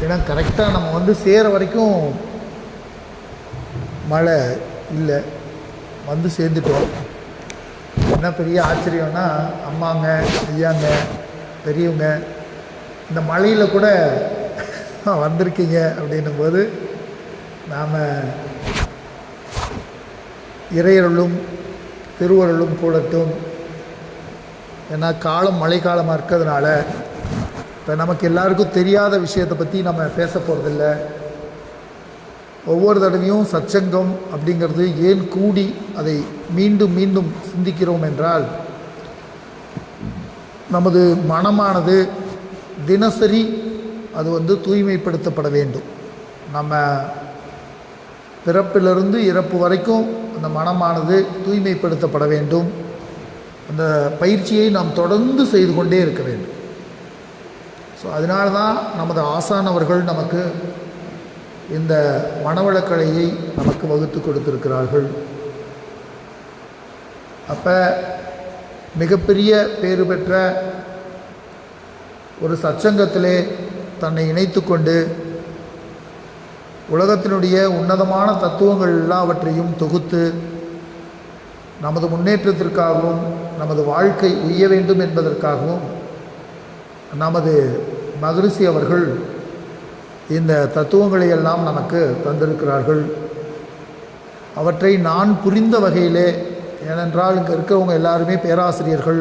ஏன்னா கரெக்டாக நம்ம சேர வரைக்கும் மழை இல்லை, சேர்ந்துட்டோம். என்ன பெரிய ஆச்சரியம்னா, அம்மாங்க, ஐயாங்க, பெரியவங்க இந்த மழையில் கூட வந்திருக்கீங்க அப்படின்னும்போது நாம் இறையருளும் திருவருளும் கூடட்டும். ஏன்னா காலம் மழைக்காலமாக இருக்கிறதுனால இப்போ நமக்கு எல்லாருக்கும் தெரியாத விஷயத்தை பற்றி நம்ம பேச போகிறதில்ல. ஒவ்வொரு தடவையும் சச்சங்கம் அப்படிங்கிறது ஏன் கூடி அதை மீண்டும் மீண்டும் சிந்திக்கிறோம் என்றால், நமது மனமானது தினசரி அது தூய்மைப்படுத்தப்பட வேண்டும். நம்ம பிறப்பிலிருந்து இறப்பு வரைக்கும் அந்த மனமானது தூய்மைப்படுத்தப்பட வேண்டும். அந்த பயிற்சியை நாம் தொடர்ந்து செய்து கொண்டே இருக்க வேண்டும். ஸோ அதனால தான் நமது ஆசானவர்கள் நமக்கு இந்த மனவளக்கலையை நமக்கு வகுத்து கொடுத்திருக்கிறார்கள். அப்போ மிகப்பெரிய பேறு பெற்ற ஒரு சச்சங்கத்திலே தன்னை இணைத்து கொண்டு உலகத்தினுடைய உன்னதமான தத்துவங்கள் எல்லாவற்றையும் தொகுத்து நமது முன்னேற்றத்திற்காகவும் நமது வாழ்க்கை உய்ய வேண்டும் என்பதற்காகவும் நமது மகரிஷி அவர்கள் இந்த தத்துவங்களை எல்லாம் நமக்கு தந்திருக்கிறார்கள். அவற்றை நான் புரிந்த வகையிலே, ஏனென்றால் இங்கே இருக்கிறவங்க எல்லாருமே பேராசிரியர்கள்,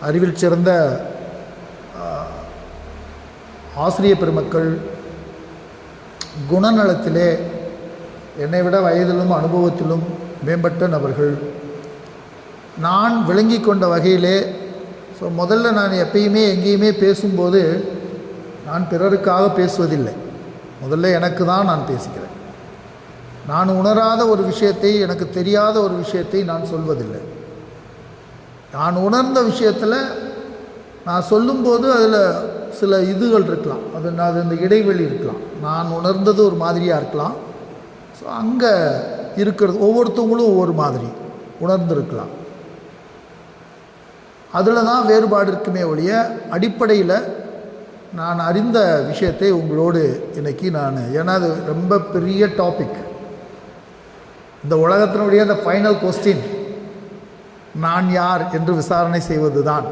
அறிவில் சிறந்த ஆசிரிய பெருமக்கள், குணநலத்திலே என்னை விட வயதிலும் அனுபவத்திலும் மேம்பட்ட நபர்கள். நான் விளங்கி கொண்ட வகையிலே முதல்ல நான் எப்பயுமே எங்கேயுமே பேசும்போது நான் பிறருக்காக பேசுவதில்லை. முதல்ல எனக்கு தான் நான் பேசுகிறேன். நான் உணராத ஒரு விஷயத்தை, எனக்கு தெரியாத ஒரு விஷயத்தை நான் சொல்வதில்லை. நான் உணர்ந்த விஷயத்தில் நான் சொல்லும்போது அதில் சில இதுகள் இருக்கலாம், அது அந்த இடைவெளி இருக்கலாம். நான் உணர்ந்தது ஒரு மாதிரியாக இருக்கலாம். ஸோ அங்கே இருக்கிறது ஒவ்வொருத்தவங்களும் ஒவ்வொரு மாதிரி உணர்ந்திருக்கலாம். அதில் தான் வேறுபாடு இருக்குமே ஒழிய, அடிப்படையில் நான் அறிந்த விஷயத்தை உங்களோடு இன்றைக்கி ஏன்னா அது ரொம்ப பெரிய டாபிக். இந்த உலகத்தினுடைய அந்த ஃபைனல் கொஸ்டின் நான் யார் என்று விசாரணை செய்வது தான்.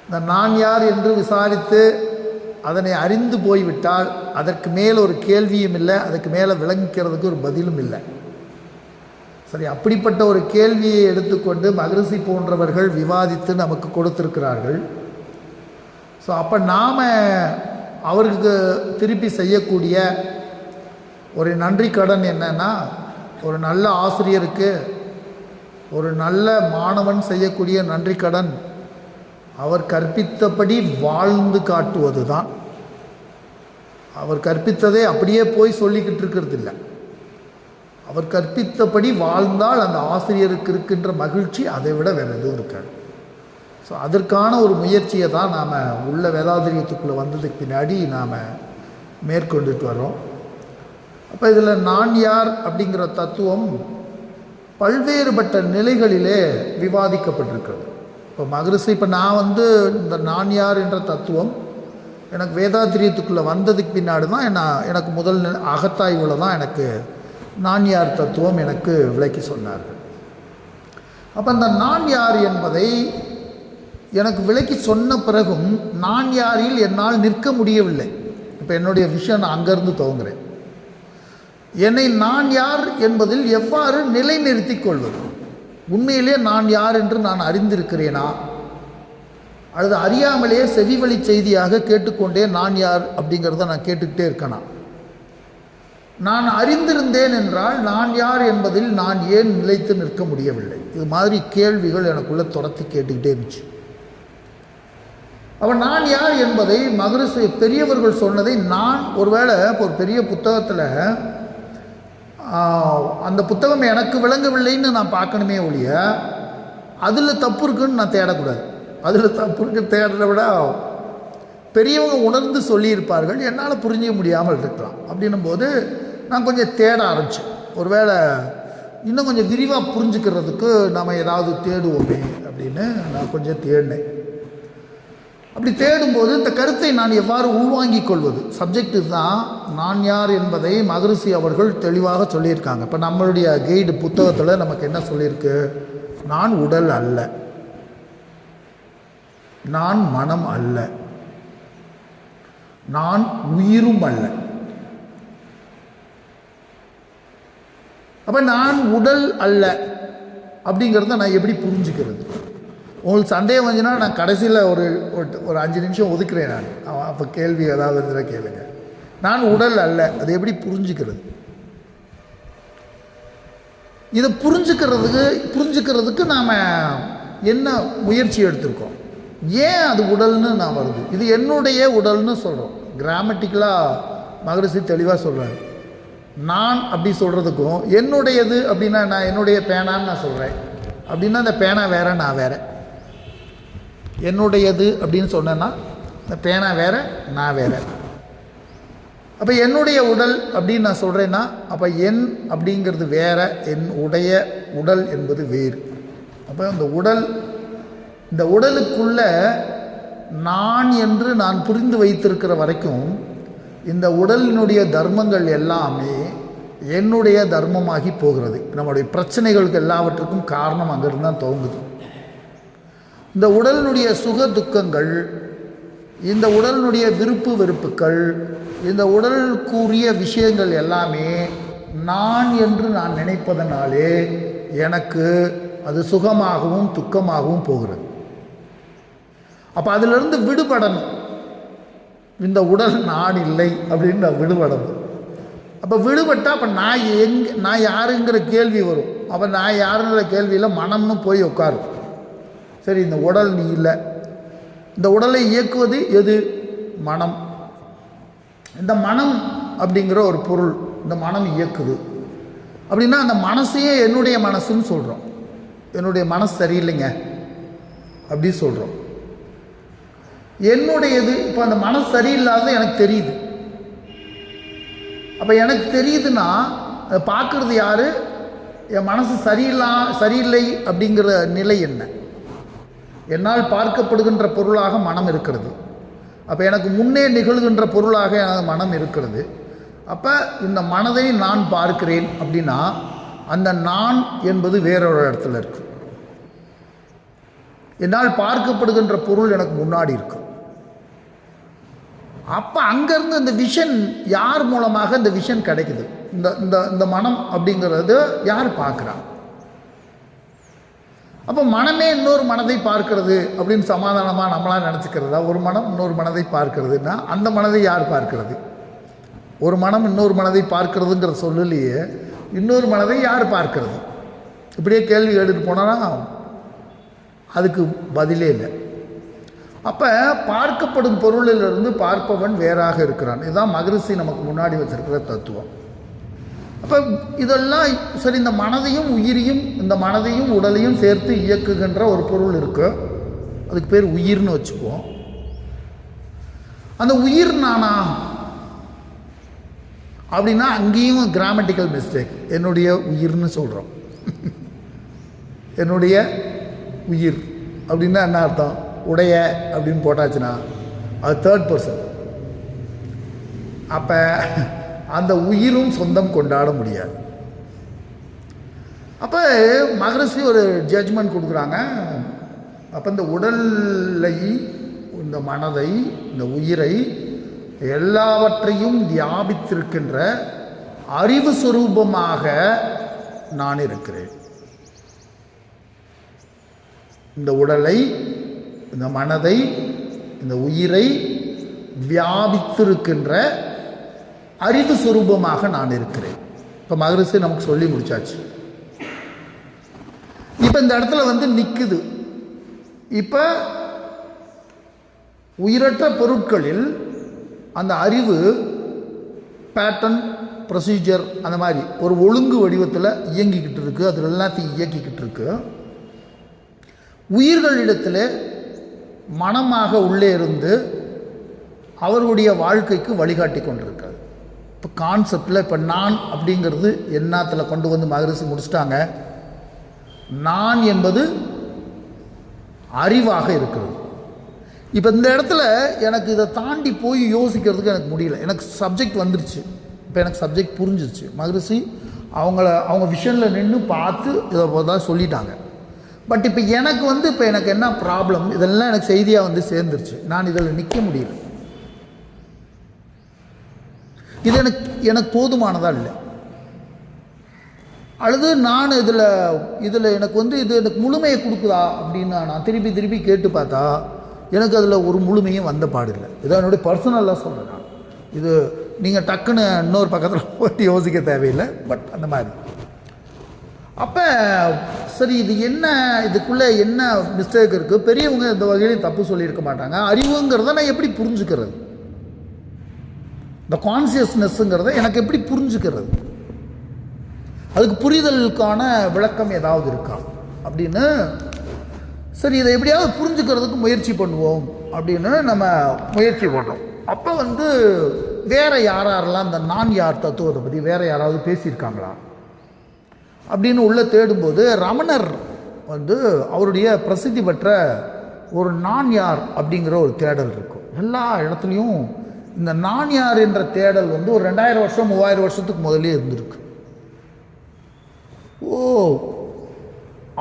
இந்த நான் யார் என்று விசாரித்து அதனை அறிந்து போய்விட்டால் அதற்கு மேல் ஒரு கேள்வியும் இல்லை, அதுக்கு மேலே விளங்கிக்கிறதுக்கு ஒரு பதிலும் இல்லை. சரி, அப்படிப்பட்ட ஒரு கேள்வியை எடுத்துக்கொண்டு மகரிஷி போன்றவர்கள் விவாதித்து நமக்கு கொடுத்திருக்கிறார்கள். ஸோ அப்போ நாம் அவருக்கு திருப்பி செய்யக்கூடிய ஒரு நன்றி கடன் என்னன்னா, ஒரு நல்ல ஆசிரியருக்கு ஒரு நல்ல மாணவன் செய்யக்கூடிய நன்றி கடன் அவர் கற்பித்தபடி வாழ்ந்து காட்டுவது தான். அவர் கற்பித்ததை அப்படியே போய் சொல்லிக்கிட்டு இருக்கிறது இல்லை. அவர் கற்பித்தபடி வாழ்ந்தால் அந்த ஆசிரியருக்கு இருக்கின்ற மகிழ்ச்சி அதை விட வேறு எதுவும் இருக்காது. ஸோ அதற்கான ஒரு முயற்சியை தான் நாம் உள்ள வேதாத்திரியத்துக்குள்ளே வந்ததுக்கு பின்னாடி நாம் மேற்கொண்டுட்டு வரோம். அப்போ இதில் நான் யார் அப்படிங்கிற தத்துவம் பல்வேறுபட்ட நிலைகளிலே விவாதிக்கப்பட்டிருக்கிறது. இப்போ மகரிஷி, இப்போ நான் இந்த நான் யார் என்ற தத்துவம் எனக்கு வேதாத்திரியத்துக்குள்ளே வந்ததுக்கு பின்னாடி தான் எனக்கு முதல் அகத்தாய்வில் தான் எனக்கு நான் யார் தத்துவம் எனக்கு விளக்கி சொன்னார்கள். அப்போ அந்த நான் யார் என்பதை எனக்கு விளக்கி சொன்ன பிறகும் நான் யாரில் என்னால் நிற்க முடியவில்லை. இப்போ என்னுடைய விஷயம் நான் அங்கேருந்து துவங்குறேன். என்னை நான் யார் என்பதில் எவ்வாறு நிலைநிறுத்தி கொள்வது? உண்மையிலே நான் யார் என்று நான் அறிந்திருக்கிறேனா, அல்லது அறியாமலே செவிவழி செய்தியாக கேட்டுக்கொண்டே நான் யார் அப்படிங்கிறத நான் கேட்டுக்கிட்டே இருக்கேனா? நான் அறிந்திருந்தேன் என்றால் நான் யார் என்பதில் நான் ஏன் நிலைத்து நிற்க முடியவில்லை? இது மாதிரி கேள்விகள் எனக்குள்ளே துரத்தி கேட்டுக்கிட்டே இருந்துச்சு. அவன் நான் யார் என்பதை மகரிஷி பெரியவர்கள் சொன்னதை நான் ஒருவேளை ஒரு பெரிய புத்தகத்தில் அந்த புத்தகம் எனக்கு விளங்கவில்லைன்னு நான் பார்க்கணுமே ஒழிய அதில் தப்பு இருக்குன்னு நான் தேடக்கூடாது. அதில் தப்பு இருக்கு தேடுறத விட பெரியவங்க உணர்ந்து சொல்லியிருப்பார்கள், என்னால் புரிஞ்சிக்க முடியாமல் இருக்கலாம். அப்படின்னும் போது நான் கொஞ்சம் தேட ஆரம்பித்தேன். ஒருவேளை இன்னும் கொஞ்சம் விரிவாக புரிஞ்சுக்கிறதுக்கு நம்ம ஏதாவது தேடுவோமே அப்படின்னு நான் கொஞ்சம் தேடினேன். அப்படி தேடும்போது இந்த கருத்தை நான் எவ்வாறு உள்வாங்கிக் கொள்வது, சப்ஜெக்ட் தான். நான் யார் என்பதை மகரிஷி அவர்கள் தெளிவாக சொல்லியிருக்காங்க. இப்போ நம்மளுடைய கைடு புத்தகத்தில் நமக்கு என்ன சொல்லியிருக்கு? நான் உடல் அல்ல, நான் மனம் அல்ல, நான் உயிரும் அல்ல. அப்போ நான் உடல் அல்ல அப்படிங்கிறத நான் எப்படி புரிஞ்சுக்கிறது? உங்களுக்கு சந்தேகம் வந்துச்சுன்னா நான் கடைசியில் ஒரு 5 நிமிஷம் ஒதுக்குறேன். நான் அப்போ கேள்வி ஏதாவது இருந்தால் கேளுங்க. நான் உடல் அல்ல, அதை எப்படி புரிஞ்சுக்கிறது? இதை புரிஞ்சுக்கிறதுக்கு நாம் என்ன முயற்சி எடுத்திருக்கோம்? ஏன் அது உடல்னு நான் வருது? இது என்னுடைய உடல்னு சொல்கிறோம். கிராமட்டிக்கலாக மகரிஷி தெளிவாக சொல்கிறார். நான் அப்படி சொல்கிறதுக்கும் என்னுடையது அப்படின்னா நான் என்னுடைய பேனான்னு நான் சொல்கிறேன் அப்படின்னா அந்த பேனா வேற, நான் வேற. என்னுடையது அப்படின்னு சொன்னேன்னா இந்த பேனா வேற, நான் வேற. அப்போ என்னுடைய உடல் அப்படின்னு நான் சொல்கிறேன்னா அப்போ என் அப்படிங்கிறது வேற, என் உடல் என்பது வேறு. அப்போ இந்த உடலுக்குள்ள நான் என்று நான் புரிந்து வைத்திருக்கிற வரைக்கும் இந்த உடலினுடைய தர்மங்கள் எல்லாமே என்னுடைய தர்மமாகி போகிறது. நம்முடைய பிரச்சனைகளுக்கு எல்லாவற்றுக்கும் காரணம் அங்கிருந்து தான் துவங்குது. இந்த உடலினுடைய சுக துக்கங்கள், இந்த உடலினுடைய விருப்பு வெறுப்புகள், இந்த உடலுக்குரிய விஷயங்கள் எல்லாமே நான் என்று நான் நினைப்பதனாலே எனக்கு அது சுகமாகவும் துக்கமாகவும் போகிறது. அப்போ அதிலிருந்து விடுபடணும். இந்த உடல் நான் இல்லை அப்படின்னு நான் விடுபடணும். அப்போ விடுபட்டால் அப்போ நான் யாருங்கிற கேள்வி வரும். அப்போ நான் யாருங்கிற கேள்வியில் மனம்னு போய் உட்காரும். சரி, இந்த உடல் நீ இல்லை. இந்த உடலை இயக்குவது எது? மனம். இந்த மனம் அப்படிங்கிற ஒரு பொருள் இந்த மனம் இயக்குது அப்படின்னா அந்த மனசையே என்னுடைய மனசுன்னு சொல்கிறோம். என்னுடைய மனசு சரியில்லைங்க அப்படி சொல்கிறோம். என்னுடையது. இப்போ அந்த மனசு சரியில்லாத எனக்கு தெரியுது. அப்போ எனக்கு தெரியுதுன்னா அதை பார்க்குறது யார்? என் மனசு சரியில்லை அப்படிங்கிற நிலை என்ன? என்னால் பார்க்கப்படுகின்ற பொருளாக மனம் இருக்கிறது. அப்போ எனக்கு முன்னே நிகழ்கின்ற பொருளாக எனது மனம் இருக்கிறது. அப்போ இந்த மனதை நான் பார்க்கிறேன் அப்படின்னா அந்த நான் என்பது வேறொரு இடத்துல இருக்கு. என்னால் பார்க்கப்படுகின்ற பொருள் எனக்கு முன்னாடி இருக்கு. அப்போ அங்கேருந்து இந்த விஷன் யார் மூலமாக இந்த விஷன் கிடைக்குது? இந்த மனம் அப்படிங்கிறது யார் பார்க்குறா? அப்போ மனமே இன்னொரு மனதை பார்க்கிறது அப்படின்னு சமாதானமாக நம்மளாம் நினச்சிக்கிறதா? ஒரு மனம் இன்னொரு மனதை பார்க்கிறதுனா அந்த மனதை யார் பார்க்கிறது? ஒரு மனம் இன்னொரு மனதை பார்க்கிறதுங்கிற சொல்லலையே, இன்னொரு மனதை யார் பார்க்கிறது? இப்படியே கேள்வி கேட்டுட்டு போனால் அதுக்கு பதிலே இல்லை. அப்போ பார்க்கப்படும் பொருளிலிருந்து பார்ப்பவன் வேறாக இருக்கிறான். இதுதான் மகரிஷி நமக்கு முன்னாடி வச்சிருக்கிற தத்துவம். அப்போ இதெல்லாம் சரி, இந்த மனதையும் உயிரையும், இந்த மனதையும் உடலையும் சேர்த்து இயக்குகின்ற ஒரு பொருள் இருக்கு. அதுக்கு பேர் உயிர்னு வச்சுக்குவோம். அந்த உயிர் நானா அப்படின்னா அங்கேயும் கிராமட்டிக்கல் மிஸ்டேக். என்னுடைய உயிர்னு சொல்கிறோம். என்னுடைய உயிர் அப்படின்னா என்ன அர்த்தம்? உடைய அப்படின்னு போட்டாச்சுன்னா அது தேர்ட் பர்சன். அப்போ அந்த உயிரும் சொந்தம் கொண்டாட முடியாது. அப்போ மகரிஷி ஒரு ஜட்ஜ்மெண்ட் கொடுக்குறாங்க. அப்போ இந்த உடலை, இந்த மனதை, இந்த உயிரை எல்லாவற்றையும் வியாபித்திருக்கின்ற அறிவு சுரூபமாக நான் இருக்கிறேன். இந்த உடலை, இந்த மனதை, இந்த உயிரை வியாபித்திருக்கின்ற அறிவு சுரூபமாக நான் இருக்கிறேன். இப்போ மகரிஷி நமக்கு சொல்லி முடிச்சாச்சு. இப்போ இந்த இடத்துல நிற்குது. இப்போ உயிரற்ற பொருட்களில் அந்த அறிவு பேட்டர்ன், ப்ரொசீஜர், அந்த மாதிரி ஒரு ஒழுங்கு வடிவத்தில் இயங்கிக்கிட்டு இருக்கு. அதில் எல்லாத்தையும் இயக்கிக்கிட்டு இருக்கு. உயிர்களிடத்தில் மனமாக உள்ளே இருந்து அவர்களுடைய வாழ்க்கைக்கு வழிகாட்டி கொண்டிருக்காது. இப்போ கான்செப்டில் இப்போ நான் அப்படிங்கிறது என்னத்தில் கொண்டு வந்து மகரிஷி முடிச்சிட்டாங்க. நான் என்பது அறிவாக இருக்கிறது. இப்போ இந்த இடத்துல எனக்கு இதை தாண்டி போய் யோசிக்கிறதுக்கு எனக்கு முடியல. எனக்கு சப்ஜெக்ட் வந்துருச்சு. இப்போ எனக்கு சப்ஜெக்ட் புரிஞ்சிருச்சு. மகரிஷி அவங்க விஷனில் நின்று பார்த்து இதை தான் சொல்லிட்டாங்க. பட் இப்போ எனக்கு என்ன ப்ராப்ளம், இதெல்லாம் எனக்கு செய்தியாக வந்து சேர்ந்துருச்சு. நான் இதில் நிற்க முடியல. இது எனக்கு போதுமானதாக இல்லை. அல்லது நான் இதில் எனக்கு முழுமையை கொடுக்குதா அப்படின்னு நான் திருப்பி கேட்டு பார்த்தா எனக்கு அதில் ஒரு முழுமையும் வந்த பாடில்லை. இதான் என்னுடைய பர்சனலாக சொல்கிறேன். நான் இது நீங்கள் டக்குன்னு இன்னொரு பக்கத்தில் போட்டு யோசிக்க தேவையில்லை. பட் அந்த மாதிரி அப்போ சரி, இதுக்குள்ளே என்ன மிஸ்டேக் இருக்குது? பெரியவங்க இந்த வகையிலையும் தப்பு சொல்லியிருக்க மாட்டாங்க. அறிவுங்கிறத நான் எப்படி புரிஞ்சுக்கிறது? இந்த கான்சியஸ்னஸ்ங்கிறத எனக்கு எப்படி புரிஞ்சுக்கிறது? அதுக்கு புரிதலுக்கான விளக்கம் ஏதாவது இருக்கா அப்படின்னு சரி, இதை எப்படியாவது புரிஞ்சுக்கிறதுக்கு முயற்சி பண்ணுவோம் அப்படின்னு நம்ம முயற்சி பண்ணுறோம். அப்போ வேறு யாரெல்லாம் இந்த நான் யார் தத்துவத்தை பற்றி வேறு யாராவது பேசியிருக்காங்களா அப்படின்னு உள்ளே தேடும்போது ரமணர் அவருடைய பிரசித்தி பெற்ற ஒரு நான் யார் அப்படிங்கிற ஒரு தேடல் இருக்கும். எல்லா இடத்துலையும் இந்த நான் யார் என்ற தேடல் ஒரு 2000 வருஷம் 3000 வருஷத்துக்கு முதலே இருந்திருக்கு.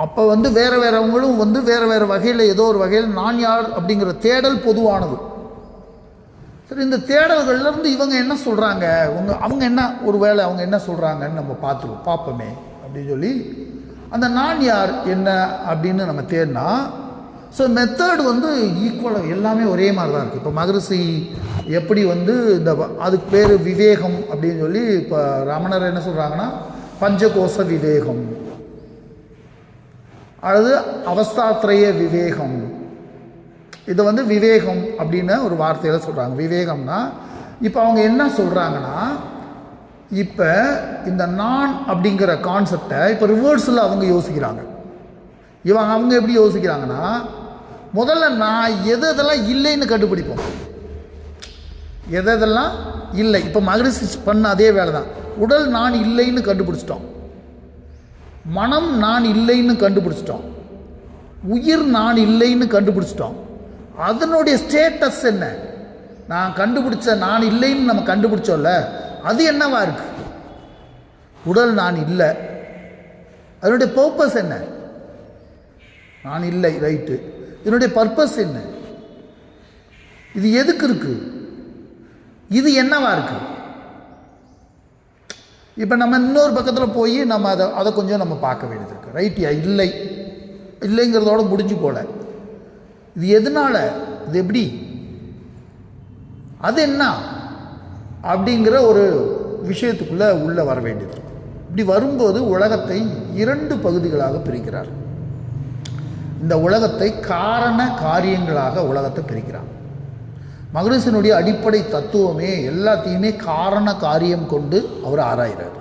அப்போ வேறவங்களும் வேறு வகையில் ஏதோ ஒரு வகையில் நான் யார் அப்படிங்கிற தேடல் பொதுவானது. சரி, இந்த தேடல்கள்லேருந்து இவங்க என்ன சொல்கிறாங்க, அவங்க என்ன சொல்கிறாங்கன்னு நம்ம பார்ப்போமே அப்படின்னு சொல்லி அந்த நான் யார் என்ன அப்படின்னு நம்ம தேடினா ஸோ மெத்தட் ஈக்குவலாக எல்லாமே ஒரே மாதிரி தான் இருக்குது. இப்போ மகரிஷி எப்படி இந்த அதுக்கு பேர் விவேகம் அப்படின்னு சொல்லி இப்போ ரமணர் என்ன சொல்கிறாங்கன்னா பஞ்சகோச விவேகம் அல்லது அவஸ்தாத்ரய விவேகம். இதை விவேகம் அப்படின்னு ஒரு வார்த்தையில் சொல்கிறாங்க. விவேகம்னா இப்போ அவங்க என்ன சொல்கிறாங்கன்னா இப்போ இந்த நான் அப்படிங்கிற கான்செப்டை இப்போ ரிவர்ஸில் அவங்க யோசிக்கிறாங்க. அவங்க எப்படி யோசிக்கிறாங்கன்னா முதல்ல நான் எதெல்லாம் இல்லைன்னு கண்டுபிடிப்போம். எதெல்லாம் இல்லை. இப்போ மகரிஷி பண்ண அதே வேலை தான். உடல் நான் இல்லைன்னு கண்டுபிடிச்சிட்டோம், மனம் நான் இல்லைன்னு கண்டுபிடிச்சிட்டோம், உயிர் நான் இல்லைன்னு கண்டுபிடிச்சிட்டோம். அதனுடைய ஸ்டேட்டஸ் என்ன? நான் கண்டுபிடிச்ச நான் இல்லைன்னு நம்ம கண்டுபிடிச்சோம்ல, அது என்னவா இருக்கு? உடல் நான் இல்லை. அதனுடைய பர்பஸ் என்ன? நான் இல்லை, ரைட்டு. இதனுடைய பர்பஸ் என்ன? இது எதுக்கு இருக்கு? இது என்னவா இருக்கு? இப்போ நம்ம இன்னொரு பக்கத்தில் போய் நம்ம அதை கொஞ்சம் நம்ம பார்க்க வேண்டியது இருக்குது. ரைட்டியா? இல்லைங்கிறதோட முடிஞ்சு போல. இது எதனால, இது எப்படி, அது என்ன அப்படிங்கிற ஒரு விஷயத்துக்குள்ளே உள்ளே வர வேண்டியது. இப்படி வரும்போது உலகத்தை 2 பகுதிகளாக பிரிக்கிறார். இந்த உலகத்தை காரண காரியங்களாக உலகத்தை பிரிக்கிறார். மகரிஷியினுடைய அடிப்படை தத்துவமே எல்லாத்தையுமே காரண காரியம் கொண்டு அவர் ஆராய்கிறார்.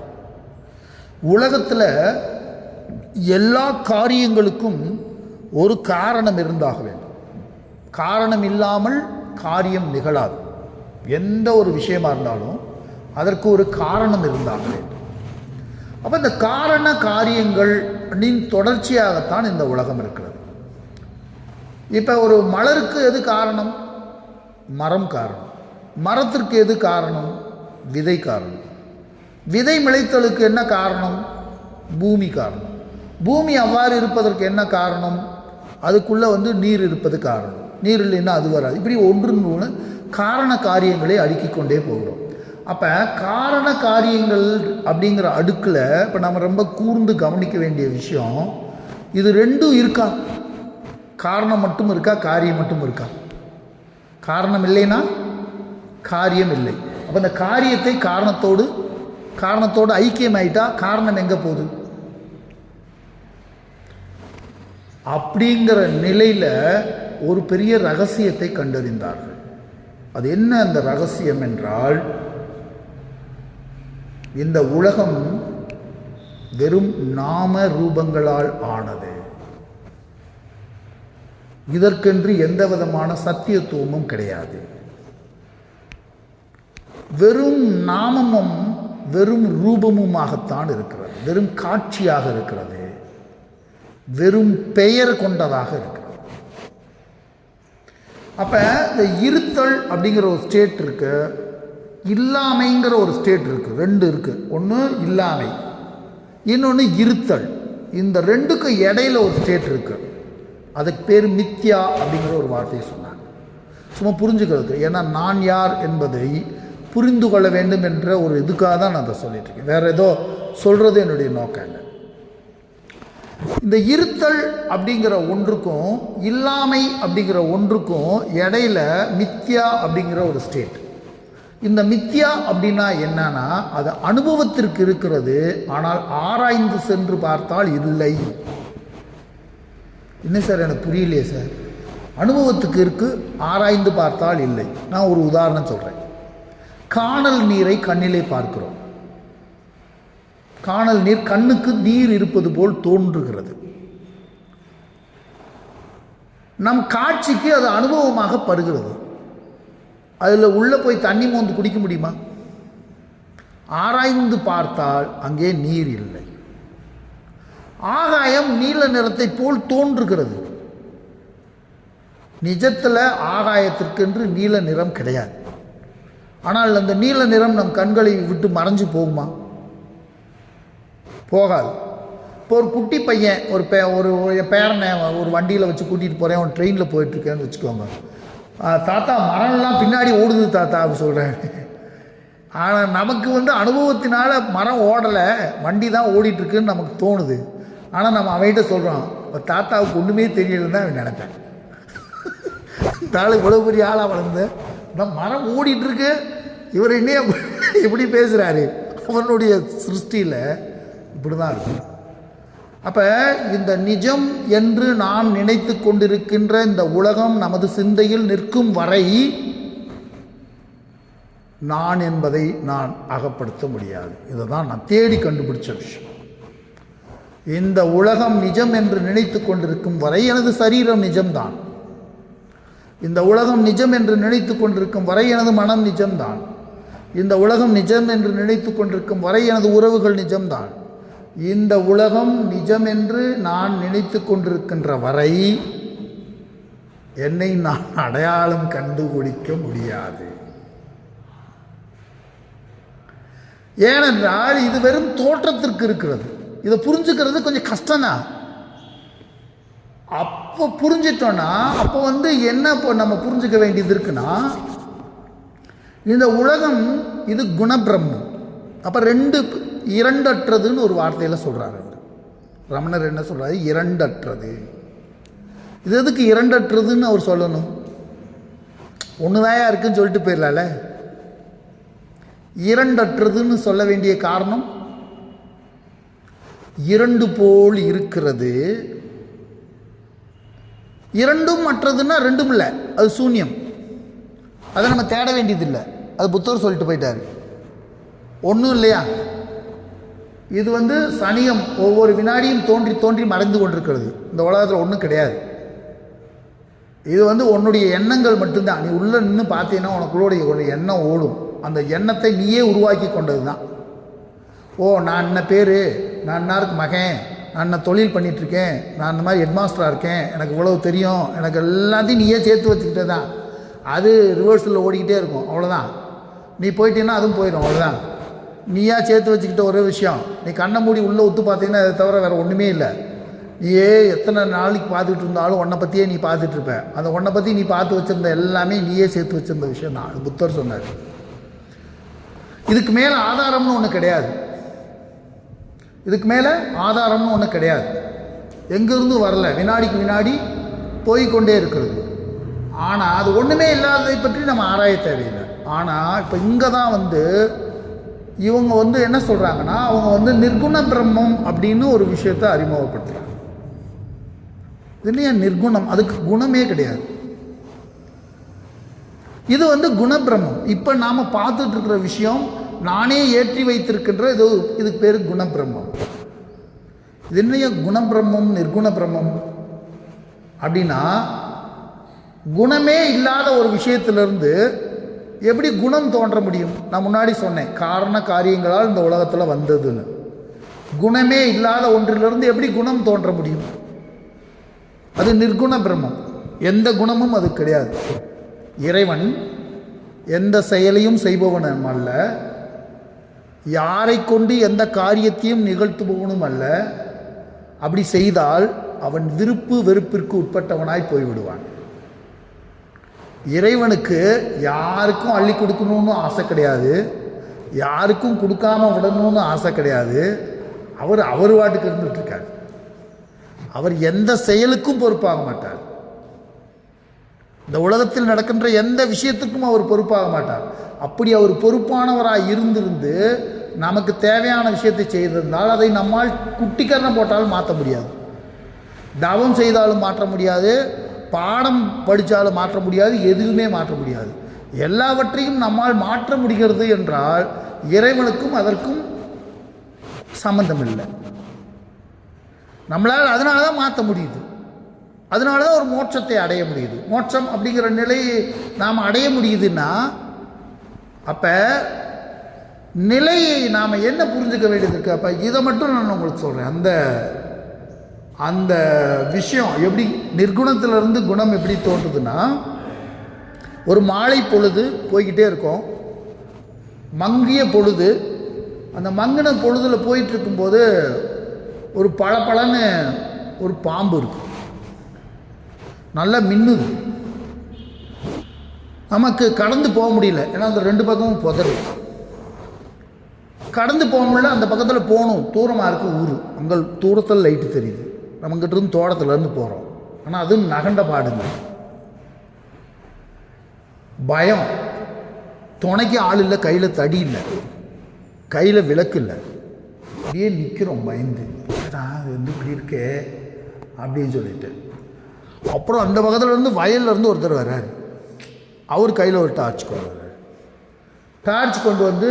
உலகத்தில் எல்லா காரியங்களுக்கும் ஒரு காரணம் இருந்தாக வேண்டும். காரணம் இல்லாமல் காரியம் நிகழாது. எந்த ஒரு விஷயமா இருந்தாலும் அதற்கு ஒரு காரணம் இருந்தாக வேண்டும். அப்போ இந்த காரண காரியங்களின் தொடர்ச்சியாகத்தான் இந்த உலகம் இருக்கிறது. இப்போ ஒரு மலருக்கு எது காரணம்? மரம் காரணம். மரத்திற்கு எது காரணம்? விதை காரணம். விதை முளைத்தலுக்கு என்ன காரணம்? பூமி காரணம். பூமி அவ்வாறு இருப்பதற்கு என்ன காரணம்? அதுக்குள்ளே நீர் இருப்பது காரணம். நீர் இல்லைன்னா அது வராது. இப்படி ஒன்று காரண காரியங்களை அடுக்கிக் கொண்டே போகிறோம். அப்போ காரண காரியங்கள் அப்படிங்கிற அடுக்கில் இப்போ நம்ம ரொம்ப கூர்ந்து கவனிக்க வேண்டிய விஷயம், இது 2 இருக்கா? காரணம் மட்டும் இருக்கா, காரியம் மட்டும் இருக்கா? காரணம் இல்லைன்னா காரியம் இல்லை. அப்போ இந்த காரியத்தை காரணத்தோடு ஐக்கியமாயிட்டா காரணம் எங்கே போகுது? அப்படிங்கிற நிலையில் ஒரு பெரிய ரகசியத்தை கண்டறிந்தார்கள். அது என்ன அந்த ரகசியம் என்றால், இந்த உலகம் வெறும் நாம ரூபங்களால் ஆனது. இதற்கென்று எந்த விதமான சத்தியத்துவமும் கிடையாது. வெறும் நாமமும் வெறும் ரூபமுமாகத்தான் இருக்கிறது. வெறும் காட்சியாக இருக்கிறது. வெறும் பெயர் கொண்டதாக இருக்கிறது. அப்போ இந்த இருத்தல் அப்படிங்கிற ஒரு ஸ்டேட் இருக்கு, இல்லாமைங்கிற ஒரு ஸ்டேட் இருக்குது. ரெண்டு இருக்குது. ஒன்று இல்லாமை, இன்னொன்று இருத்தல். இந்த ரெண்டுக்கும் இடையில ஒரு ஸ்டேட் இருக்குது. அதுக்கு பேர் மித்யா அப்படிங்கிற ஒரு வார்த்தையை சொன்னாங்க, சும்மா புரிஞ்சுக்கிறது. ஏன்னா நான் யார் என்பதை புரிந்து கொள்ள வேண்டும் என்ற ஒரு இதுக்காக தான் நான் அதை சொல்லிட்டு இருக்கேன். வேற ஏதோ சொல்கிறது என்னுடைய நோக்கம் இல்லை. இந்த இருத்தல் அப்படிங்கிற ஒன்றுக்கும் இல்லாமை அப்படிங்கிற ஒன்றுக்கும் இடையில மித்யா அப்படிங்கிற ஒரு ஸ்டேட். இந்த மித்யா அப்படின்னா என்னன்னா, அது அனுபவத்திற்கு இருக்கிறது, ஆனால் ஆராய்ந்து சென்று பார்த்தால் இல்லை. என்ன சார் எனக்கு புரியலையே சார்? அனுபவத்துக்கு இருக்கு, ஆராய்ந்து பார்த்தால் இல்லை. நான் ஒரு உதாரணம் சொல்கிறேன். காணல் நீரை கண்ணிலே பார்க்கிறோம். காணல் நீர் கண்ணுக்கு நீர் இருப்பது போல் தோன்றுகிறது. நம் காட்சிக்கு அது அனுபவமாக பருகிறது. அதில் உள்ளே போய் தண்ணி மோந்து குடிக்க முடியுமா? ஆராய்ந்து பார்த்தால் அங்கே நீர் இல்லை. ஆகாயம் நீல நிறத்தை போல் தோன்றுகிறது. நிஜத்தில் ஆகாயத்திற்கென்று நீல நிறம் கிடையாது. ஆனால் அந்த நீல நிறம் நம் கண்களை விட்டு மறைஞ்சு போகுமா? போகாது. இப்போ ஒரு குட்டி பையன் ஒரு பேரனை ஒரு வண்டியில் வச்சு கூட்டிகிட்டு போகிறேன், ஒரு ட்ரெயினில் போயிட்டுருக்கேன்னு வச்சுக்கோங்க. தாத்தா மரம்லாம் பின்னாடி ஓடுது தாத்தா அப்படி சொல்கிறேன். ஆனால் நமக்கு அனுபவத்தினால மரம் ஓடலை, வண்டி தான் ஓடிட்டுருக்குன்னு நமக்கு தோணுது. ஆனால் நம்ம அவன்கிட்ட சொல்கிறோம், தாத்தாவுக்கு ஒன்றுமே தெரியலன்னு தான் அவன் நினைப்பேன். தாள் இவ்வளோ பெரிய ஆளாக வளர்ந்து மரம் ஓடிட்டுருக்கு, இவர் என்ன எப்படி பேசுகிறாரு? அவனுடைய சிருஷ்டியில் இப்படி தான் இருக்கும். அப்போ இந்த நிஜம் என்று நாம் நினைத்து கொண்டிருக்கின்ற இந்த உலகம் நமது சிந்தையில் நிற்கும் வரை நான் என்பதை நான் அகப்படுத்த முடியாது. இதை தான் நான் தேடி கண்டுபிடிச்ச விஷயம். இந்த உலகம் நிஜம் என்று நினைத்து கொண்டிருக்கும் வரை எனது சரீரம் நிஜம்தான். இந்த உலகம் நிஜம் என்று நினைத்து கொண்டிருக்கும் வரை எனது மனம் நிஜம்தான். இந்த உலகம் நிஜம் என்று நினைத்து கொண்டிருக்கும் வரை எனது உறவுகள் நிஜம்தான். இந்த உலகம் நிஜம் என்று நான் நினைத்து கொண்டிருக்கின்ற வரை என்னை நான் அடையாளம் கண்டுபிடிக்க முடியாது. ஏனென்றால் இது வெறும் தோற்றத்திற்கு இருக்கிறது. இதை புரிஞ்சுக்கிறது கொஞ்சம் கஷ்டம்தான். அப்போ புரிஞ்சிட்டோன்னா அப்போ என்ன இப்போ நம்ம புரிஞ்சுக்க வேண்டியது இருக்குன்னா, இந்த உலகம் இது குணபிரம்மம். அப்போ இரண்டற்றதுன்னு ஒரு வார்த்தையில் சொல்கிறார் அவர். ரமணர் என்ன சொல்கிறாரு? இரண்டற்றது. இது எதுக்கு இரண்டற்றதுன்னு அவர் சொல்லணும்? ஒன்றுதாயா இருக்குன்னு சொல்லிட்டு போயிடலாம்ல. இரண்டற்றதுன்னு சொல்ல வேண்டிய காரணம், இரண்டு போல் இருக்கிறது. இரண்டும் மற்றதுன்னா ரெண்டும் இல்லை, அது சூன்யம். அதை நம்ம தேட வேண்டியதில்லை, அது புத்தர் சொல்லிட்டு போயிட்டார். ஒன்றும் இல்லையா? இது சனியம் ஒவ்வொரு வினாடியும் தோன்றி தோன்றி மறைந்து கொண்டிருக்கிறது. இந்த உலகத்தில் ஒன்றும் கிடையாது. இது உன்னுடைய எண்ணங்கள் மட்டும்தான். நீ உள்ளே நின்று பார்த்தீங்கன்னா உனக்குள்ளுடைய ஒரு எண்ணம் ஓடும். அந்த எண்ணத்தை நீயே உருவாக்கி கொண்டது தான். ஓ நான் என்ன பேர், நான் இன்னாருக்கு மகன், நான் என்ன தொழில் பண்ணிகிட்ருக்கேன், நான் இந்த மாதிரி ஹெட்மாஸ்டராக இருக்கேன், எனக்கு இவ்வளவு தெரியும், எனக்கு எல்லாத்தையும் நீயே சேர்த்து வச்சுக்கிட்டே தான். அது ரிவர்ஸில் ஓடிக்கிட்டே இருக்கும், அவ்வளோதான். நீ போயிட்டீங்கன்னா அதுவும் போயிடும், அவ்வளோதான். நீயா சேர்த்து வச்சுக்கிட்ட ஒரே விஷயம், நீ கண்ணை மூடி உள்ளே ஒத்து பார்த்தீங்கன்னா அதை தவிர வேறு ஒன்றுமே இல்லை. நீயே எத்தனை நாளைக்கு பார்த்துக்கிட்டு இருந்தாலும் உன்னை பற்றியே நீ பார்த்துட்ருப்ப. அந்த உன்னை பற்றி நீ பார்த்து வச்சுருந்த எல்லாமே நீயே சேர்த்து வச்சுருந்த விஷயம் தான். அது புத்தர் சொன்னார். இதுக்கு மேலே ஆதாரம்னு ஒன்று கிடையாது. இதுக்கு மேலே ஆதாரம்னு ஒன்று கிடையாது. எங்கேருந்து வரல, வினாடிக்கு வினாடி போய்கொண்டே இருக்கிறது. ஆனால் அது ஒன்றுமே இல்லாததை பற்றி நம்ம ஆராய தேவையில்லை. ஆனால் இப்போ இங்கே தான் இவங்க என்ன சொல்கிறாங்கன்னா, அவங்க நிர்குண பிரம்மம் அப்படின்னு ஒரு விஷயத்தை அறிமுகப்படுத்துகிறாங்க. இது இல்லையா நிர்குணம், அதுக்கு குணமே கிடையாது. இது குணபிரம்மம். இப்போ நாம் பார்த்துட்டு இருக்கிற விஷயம் நானே ஏற்றி வைத்திருக்கின்ற இதுக்கு பேர் குணபிரம்மம். இது என்னையா குணபிரம்மம் நிர்குண பிரம்மம் அப்படின்னா, குணமே இல்லாத ஒரு விஷயத்திலிருந்து எப்படி குணம் தோன்ற முடியும்? நான் முன்னாடி சொன்னேன், காரண காரியங்களால் இந்த உலகத்தில் வந்ததுன்னு. குணமே இல்லாத ஒன்றிலிருந்து எப்படி குணம் தோன்ற முடியும்? அது நிர்குண பிரம்மம். எந்த குணமும் அது கிடையாது. இறைவன் எந்த செயலையும் செய்பவன் அல்ல, யாரை கொண்டு எந்த காரியத்தையும் நிகழ்த்துபவனும் அல்ல. அப்படி செய்தால் அவன் விருப்பு வெறுப்பிற்கு உட்பட்டவனாய் போய்விடுவான். இறைவனுக்கு யாருக்கும் அள்ளி கொடுக்கணும்னு ஆசை கிடையாது, யாருக்கும் கொடுக்காம விடணும்னு ஆசை கிடையாது. அவர் வாட்டுக்கு இருந்துட்டு இருக்கார். அவர் எந்த செயலுக்கும் பொறுப்பாக மாட்டார். இந்த உலகத்தில் நடக்கின்ற எந்த விஷயத்துக்கும் அவர் பொறுப்பாக மாட்டார். அப்படி அவர் பொறுப்பானவராக இருந்திருந்து நமக்கு தேவையான விஷயத்தை செய்திருந்தால் அதை நம்மால் குட்டிக்கரணம் போட்டாலும் மாற்ற முடியாது, தவம் செய்தாலும் மாற்ற முடியாது, பாடம் படித்தாலும் மாற்ற முடியாது, எதுவுமே மாற்ற முடியாது. எல்லாவற்றையும் நம்மால் மாற்ற முடிகிறது என்றால் இறைவனுக்கும் அதற்கும் சம்பந்தம் இல்லை. நம்மளால் அதனால தான் மாற்ற முடியுது, அதனால தான் ஒரு மோட்சத்தை அடைய முடியுது. மோட்சம் அப்படிங்கிற நிலையை நாம் அடைய முடியுதுன்னா அப்போ நிலையை நாம் என்ன புரிஞ்சுக்க வேண்டியது இருக்குது? அப்போ இதை மட்டும் நான் உங்களுக்கு சொல்கிறேன். அந்த விஷயம் எப்படி நிர்குணத்திலிருந்து குணம் எப்படி தோன்றுதுன்னா, ஒரு மாலை பொழுது போய்கிட்டே இருக்கோம், மங்கிய பொழுது. அந்த மங்கின பொழுதில் போயிட்டுருக்கும்போது ஒரு பளபளன்னு ஒரு பாம்பு இருக்கு, நல்லா மின்னுது. நமக்கு கடந்து போக முடியல, ஏன்னா அந்த ரெண்டு பக்கமும் புதறு. கடந்து போக முடியல, அந்த பக்கத்தில் போகணும், தூரமாக இருக்குது ஊர், அங்கே தூரத்தில் லைட்டு தெரியுது, நம்மக்கிட்ட இருந்து தோட்டத்துலேருந்து போகிறோம். ஆனால் அதுவும் நகண்ட பாடுங்க, பயம், துணைக்கு ஆள் இல்லை, கையில் தடி இல்லை, கையில் விளக்கு இல்லை, அப்படியே நிற்கிறோம் பயந்து. அது வந்து இப்படி இருக்கே அப்படின்னு சொல்லிட்டு. அப்புறம் அந்த பக்கத்துலேருந்து வயல்லேருந்து ஒருத்தர் வர்றார், அவர் கையில் ஒரு டார்ச் கொண்டு வர்றார். டார்ச் கொண்டு வந்து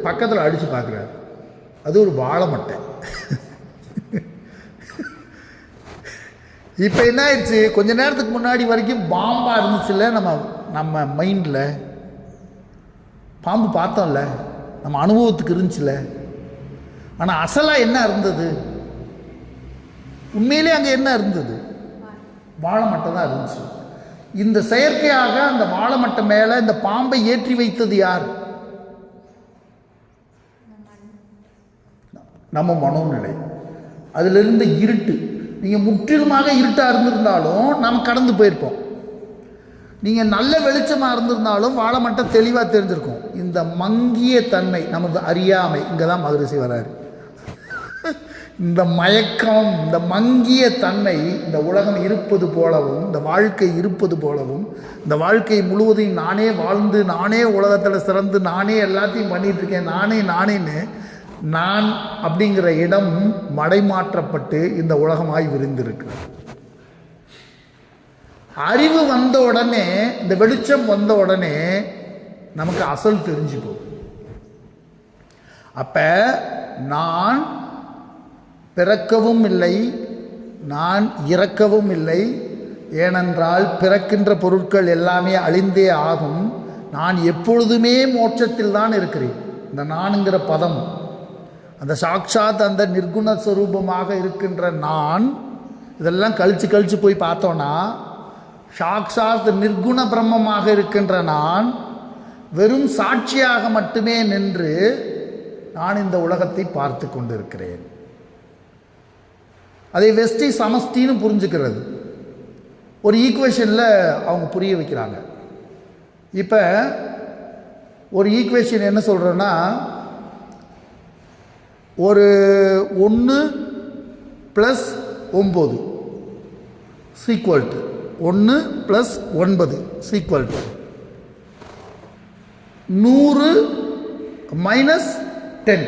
பக்கத்தில் அடித்து பார்க்குறாரு, அது ஒரு வாழை மட்டை. இப்போ என்ன ஆயிடுச்சு, கொஞ்ச நேரத்துக்கு முன்னாடி வரைக்கும் பாம்பாக இருந்துச்சுல்ல நம்ம மைண்டில், பாம்பு பார்த்தோம்ல, நம்ம அனுபவத்துக்கு இருந்துச்சுல. ஆனால் அசலாக என்ன இருந்தது, உண்மையிலே அங்கே என்ன இருந்தது? வாழை மட்டை தான் இருந்துச்சு. இந்த செயற்கையாக அந்த வாழை மட்டை மேலே இந்த பாம்பை ஏற்றி வைத்தது யார்? நம்ம மனோநிலை. அதிலிருந்து இருட்டு. நீங்கள் முற்றிலுமாக இருட்டாக இருந்திருந்தாலும் நாம் கடந்து போயிருப்போம். நீங்கள் நல்ல வெளிச்சமாக இருந்திருந்தாலும் வாழை மட்டும் தெளிவாக தெரிஞ்சிருக்கும். இந்த மங்கிய தன்மை, நமது அறியாமை, இங்கே தான் மகரிஷி வராரு. இந்த மயக்கம், இந்த மங்கிய தன்மை, இந்த உலகம் இருப்பது போலவும், இந்த வாழ்க்கை இருப்பது போலவும், இந்த வாழ்க்கை முழுவதையும் நானே வாழ்ந்து, நானே உலகத்தில் சிறந்து, நானே எல்லாத்தையும் பண்ணிகிட்ருக்கேன், நானேன்னு நான் அப்படிங்கிற இடம் மடைமாற்றப்பட்டு இந்த உலகமாய் விரிந்திருக்கு. அறிவு வந்த உடனே, இந்த வெளிச்சம் வந்த உடனே நமக்கு அசல் தெரிஞ்சு போகும். அப்ப நான் பிறக்கவும் இல்லை, நான் இறக்கவும் இல்லை. ஏனென்றால் பிறக்கின்ற பொருட்கள் எல்லாமே அழிந்தே ஆகும். நான் எப்பொழுதுமே மோட்சத்தில் தான் இருக்கிறேன். இந்த நான்கிற பதம், அந்த சாட்சாத் அந்த நிர்குண ஸ்வரூபமாக இருக்கின்ற நான், இதெல்லாம் கழிச்சு போய் பார்த்தோன்னா சாட்சாத் நிர்குண பிரம்மமாக இருக்கின்ற நான் வெறும் சாட்சியாக மட்டுமே நின்று நான் இந்த உலகத்தை பார்த்து கொண்டிருக்கிறேன். அதை வெஸ்டி சமஷ்டின்னு புரிஞ்சுக்கிறது ஒரு ஈக்குவேஷனில் அவங்க புரிய வைக்கிறாங்க. இப்போ ஒரு ஈக்குவேஷன் என்ன சொல்கிறேன்னா, ஒரு 1 + 9 = 1 + 9 = 100 - 10.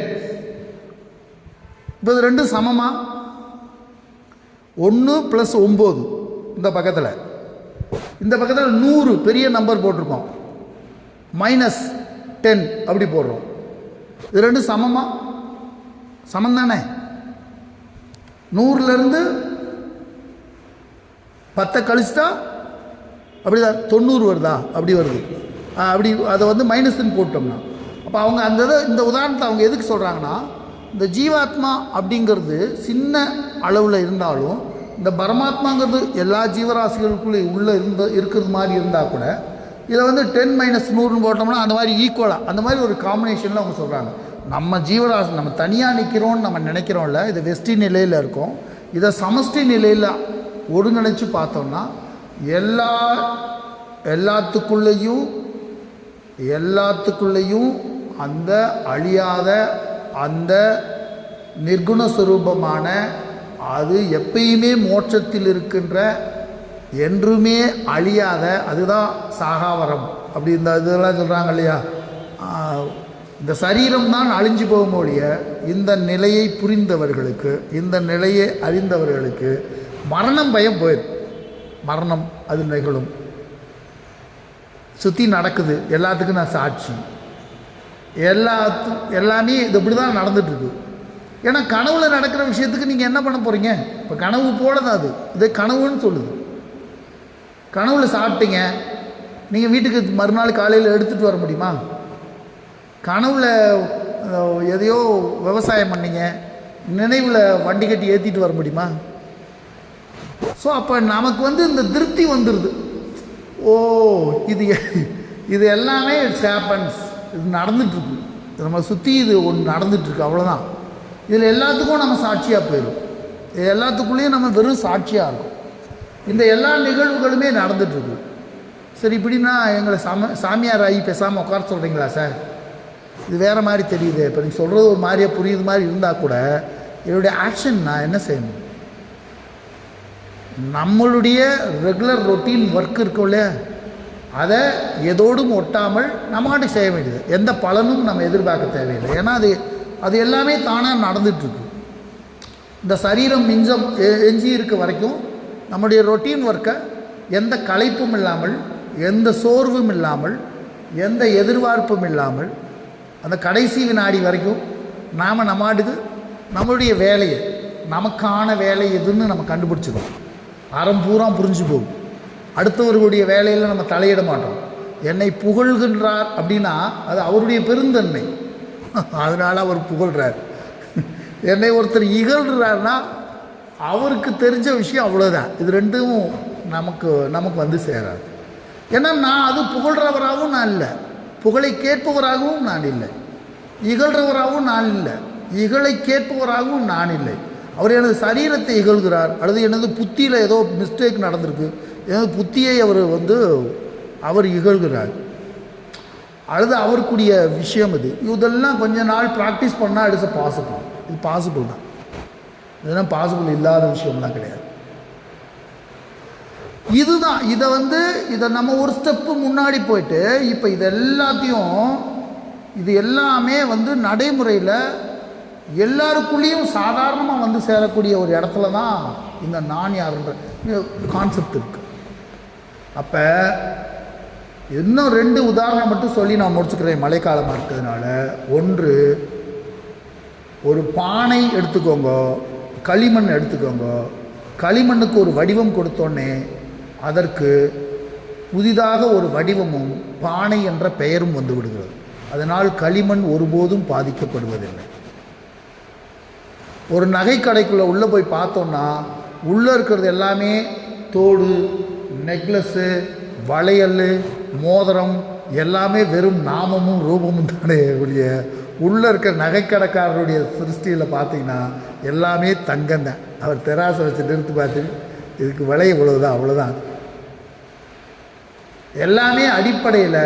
இப்போ இது ரெண்டும் சமமா? 1 + 9 இந்த பக்கத்தில், இந்த பக்கத்தில் 100 பெரிய நம்பர் போட்டிருக்கோம், -10 அப்படி போடுறோம். இது ரெண்டும் சமமா? சமந்தானே? 100லேருந்து 10 கழிச்சிட்டா அப்படிதான் 90 வருதா? அப்படி வருது. அப்படி அதை வந்து மைனஸ்ன்னு போட்டோம்னா, அப்போ அவங்க அந்த இந்த உதாரணத்தை அவங்க எதுக்கு சொல்கிறாங்கன்னா, இந்த ஜீவாத்மா அப்படிங்கிறது சின்ன அளவில் இருந்தாலும் இந்த பரமாத்மாங்கிறது எல்லா ஜீவராசிகளுக்குள்ளே உள்ளே இருக்கிறது மாதிரி இருந்தால் கூட இதை வந்து 10 - 100ன்னு போட்டோம்னா அந்த மாதிரி ஈக்குவலாக அந்த மாதிரி ஒரு காம்பினேஷனில் அவங்க சொல்கிறாங்க. நம்ம ஜீவராசி நம்ம தனியாக நிற்கிறோன்னு நம்ம நினைக்கிறோம்ல, இது வெஸ்டி நிலையில் இருக்கும். இதை சமஷ்டி நிலையில் ஒருங்கிணைச்சு பார்த்தோம்னா எல்லாத்துக்குள்ளேயும் அந்த அழியாத அந்த நிர்குணஸ்வரூபமான அது எப்பயுமே மோட்சத்தில் இருக்கின்ற என்றுமே அழியாத அதுதான் சாகாவரம். அப்படி இந்த இதெல்லாம் சொல்கிறாங்க இல்லையா, இந்த சரீரம் தான் அழிஞ்சு போகும்போழிய இந்த நிலையை புரிந்தவர்களுக்கு இந்த நிலையை அறிந்தவர்களுக்கு மரணம் பயம் போயிடும். மரணம் அது நிகழும், சுற்றி நடக்குது, எல்லாத்துக்கும் நான் சாட்சி, எல்லாமே இது இப்படி தான் நடந்துகிட்ருக்கு. ஏன்னா கனவுல நடக்கிற விஷயத்துக்கு நீங்கள் என்ன பண்ண போகிறீங்க? இப்போ கனவு போல தான் அது, இது கனவுன்னு சொல்லுது. கனவுல சாப்பிட்டீங்க, நீங்கள் வீட்டுக்கு மறுநாள் காலையில் எடுத்துகிட்டு வர முடியுமா? கனவுல எதையோ விவசாயம் பண்ணீங்க, நினைவில் வண்டி கட்டி ஏற்றிட்டு வர முடியுமா? ஸோ அப்போ நமக்கு வந்து இந்த திருப்தி வந்துடுது. ஓ இது எல்லாமே இட்ஸ் ஹேப்பன்ஸ், இது நடந்துகிட்ருக்கு, நம்ம சுற்றி இது ஒன்று நடந்துகிட்ருக்கு, அவ்வளோதான். இதில் எல்லாத்துக்கும் நம்ம சாட்சியாக போயிடும், எல்லாத்துக்குள்ளேயும் நம்ம வெறும் சாட்சியாக இருக்கும். இந்த எல்லா நிகழ்வுகளுமே நடந்துகிட்ருக்கு. சரி, இப்படின்னா எங்களை சாமியார் ஆகி பேசாமல் உட்கார சொல்கிறீங்களா சார்? இது வேறு மாதிரி தெரியுது. இப்போ நீங்கள் சொல்கிறது ஒரு மாதிரியாக புரியுது மாதிரி இருந்தால் கூட என்னுடைய ஆக்ஷன் நான் என்ன செய்யணும்? நம்மளுடைய ரெகுலர் ரொட்டீன் ஒர்க் இருக்கும் இல்லையா, அதை எதோடும் ஒட்டாமல் நம்மகிட்ட செய்ய வேண்டியது. எந்த பலனும் நம்ம எதிர்பார்க்க தேவையில்லை. ஏன்னா அது எல்லாமே தானாக நடந்துகிட்ருக்கு. இந்த சரீரம் எஞ்சி இருக்க வரைக்கும் நம்முடைய ரொட்டீன் ஒர்க்கை எந்த களைப்பும் இல்லாமல், எந்த சோர்வும் இல்லாமல், எந்த எதிர்பார்ப்பும் இல்லாமல் அந்த கடைசி வினாடி வரைக்கும் நாம் நம்மாட்டுக்கு நம்மளுடைய வேலையை, நமக்கான வேலை எதுன்னு நம்ம கண்டுபிடிச்சிடும். அறம் பூரா புரிஞ்சு போகும். அடுத்தவர்களுடைய வேலையில் நம்ம தலையிட மாட்டோம். என்னை புகழ்கின்றார் அப்படின்னா அது அவருடைய பெருந்தன்மை, அதனால் அவர் புகழ்கிறார். என்னை ஒருத்தர் இகழ்கிறார்னா அவருக்கு தெரிஞ்ச விஷயம் அவ்வளோதான். இது ரெண்டும் நமக்கு வந்து சேராது. ஏன்னா நான் அது புகழ்கிறவராகவும் நான் இல்லை, புகழை கேட்பவராகவும் நான் இல்லை, இகழ்கிறவராகவும் நான் இல்லை, இகழை கேட்பவராகவும் நான் இல்லை. அவர் எனது சரீரத்தை இகழ்கிறார், அல்லது எனது புத்தியில் ஏதோ மிஸ்டேக் நடந்திருக்கு, எனது புத்தியை அவர் இகழ்கிறார், அல்லது அவருக்குரிய விஷயம் இதெல்லாம் கொஞ்ச நாள் ப்ராக்டிஸ் பண்ணால் இட்ஸ் பாசிபிள். இது பாசிபிள் தான், இதெல்லாம் பாசிபிள் இல்லாத விஷயம்லாம் கிடையாது. இதுதான் இதை நம்ம ஒரு ஸ்டெப்பு முன்னாடி போயிட்டு இப்போ இது எல்லாமே நடைமுறையில் எல்லாருக்குள்ளேயும் சாதாரணமாக சேரக்கூடிய ஒரு இடத்துல தான் இந்த நான் யாருன்ற கான்செப்ட் இருக்குது. அப்போ இன்னும் 2 உதாரணம் மட்டும் சொல்லி நான் முடிச்சுக்கிறேன் மழைக்காலமாக இருக்கிறதுனால. ஒன்று, ஒரு பானை எடுத்துக்கோங்க, களிமண் எடுத்துக்கோங்க. களிமண்ணுக்கு ஒரு வடிவம் கொடுத்தோன்னே அதற்கு புதிதாக ஒரு வடிவமும் பானை என்ற பெயரும் வந்து விடுகிறது. அதனால் களிமண் ஒருபோதும் பாதிக்கப்படுவதில்லை. ஒரு நகைக்கடைக்குள்ளே உள்ளே போய் பார்த்தோன்னா உள்ளே இருக்கிறது எல்லாமே தோடு, நெக்லஸ்ஸு, வளையல், மோதிரம் எல்லாமே வெறும் நாமமும் ரூபமும் தானே ஒழிய உள்ளே இருக்கிற நகைக்கடைக்காரருடைய சிருஷ்டியில் பார்த்தீங்கன்னா எல்லாமே தங்கம்தான். அவர் தெராசை வச்சு நிறுத்து பார்த்து இதுக்கு விலை இவ்வளவுதான், அவ்வளோதான். எல்லாமே அடிப்படையில்